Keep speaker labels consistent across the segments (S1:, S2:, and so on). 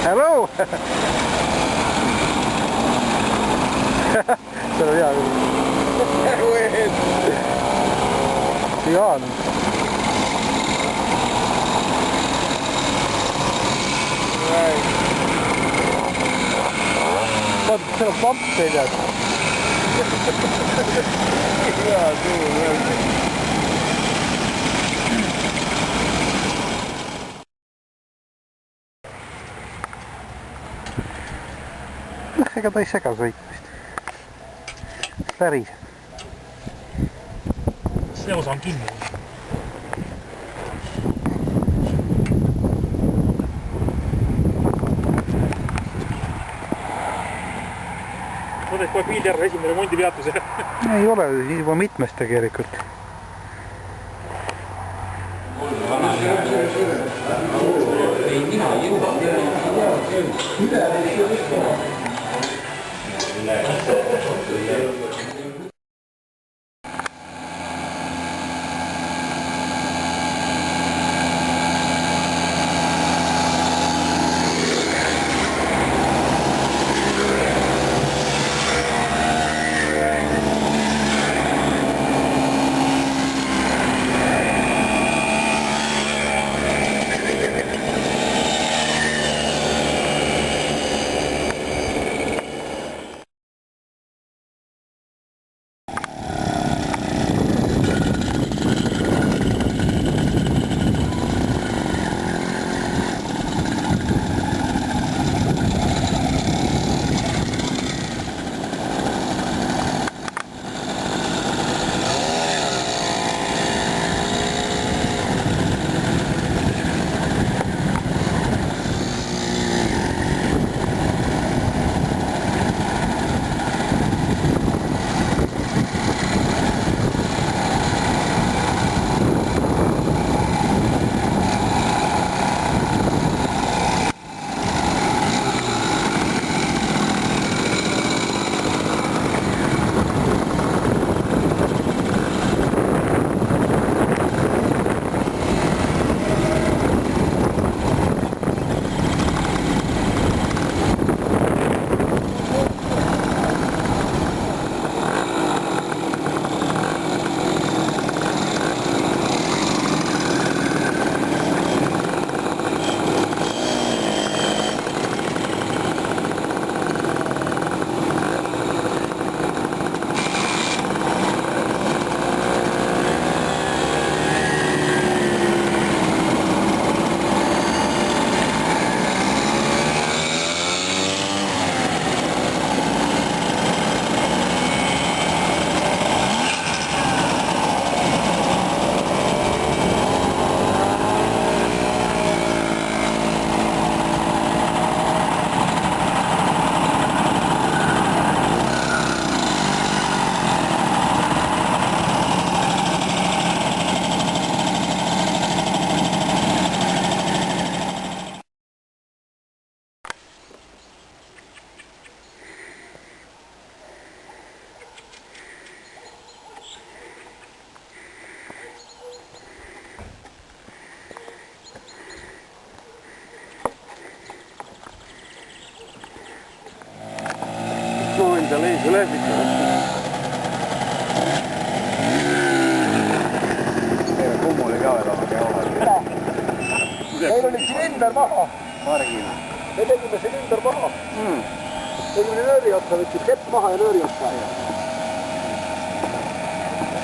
S1: Hello! See on hea küll. Jaan. Vaata, seal on pamp seljas. Hea tuul. Ega ta ei sega sõitmist. Päris.
S2: See osa on kinni. Mõnes kohe Piiljärve esimene remondipeatuse.
S1: Ei ole juba mitmes tegelikult.
S3: Ei, mina ei jõua.
S1: Ma võin seal ees läbida. Teile kummuli ka veel omagi olla. Meil oli silinder maha. Margina. Me tegime silinder maha. Tegime nööri otsa, võtsid kepp maha ja nööri otsa.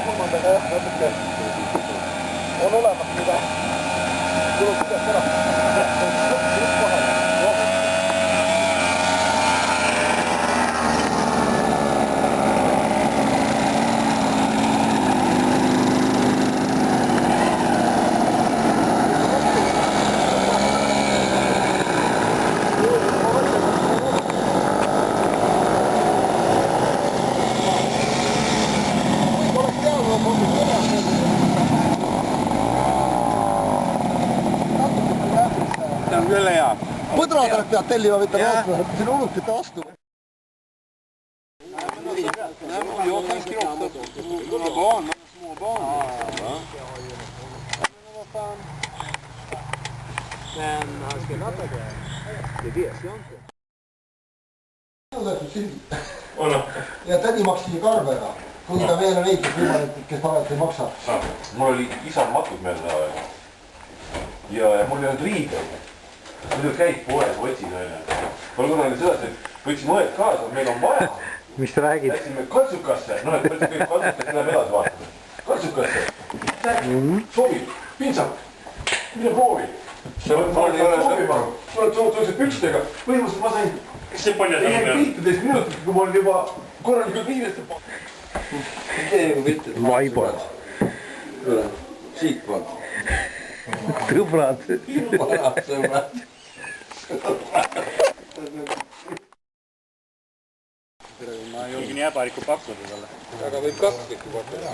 S1: Kolmandaga jah, natuke. On olemas mida. Tuleb sidest ära. Lõpp maha.
S3: On küll hea.
S1: Põdrad pead tellima võtta vastu, siin ulukite vastu.
S3: Jag tänker också på några barn, små barn.
S2: Men han skulle inte det.
S1: ei tea, see on see.
S4: Ja tädi maksis karvega, kuigi ta veel on neid, kes tavaliselt ei maksa.
S3: Mul oli isa matud meil seda aega. Ja mul ei olnud riideid. Muidu käid poes, otsid aina. Mul kuna oli sedasi, et võtsin õed kaasa, meil on vaja.
S1: Mis sa räägid?
S3: Läksime kaltsukasse, no et võtsin kõik kaltsukasse, läheme edasi vaatama. Kaltsukasse. Sobib, pintsak. Mine proovi. Mul tõusid pükstega. Põhimõtteliselt ma sain...
S2: Kas see palju
S3: ei 15 minutit, kui ma olin juba korralikult riivest.
S1: Vaibad.
S4: Siit poolt.
S1: Sõbrad.
S4: Vanad sõbrad.
S2: Ma ei julge nii äbarikku pakkuda talle.
S3: Aga võib 2 tükki pakkuda.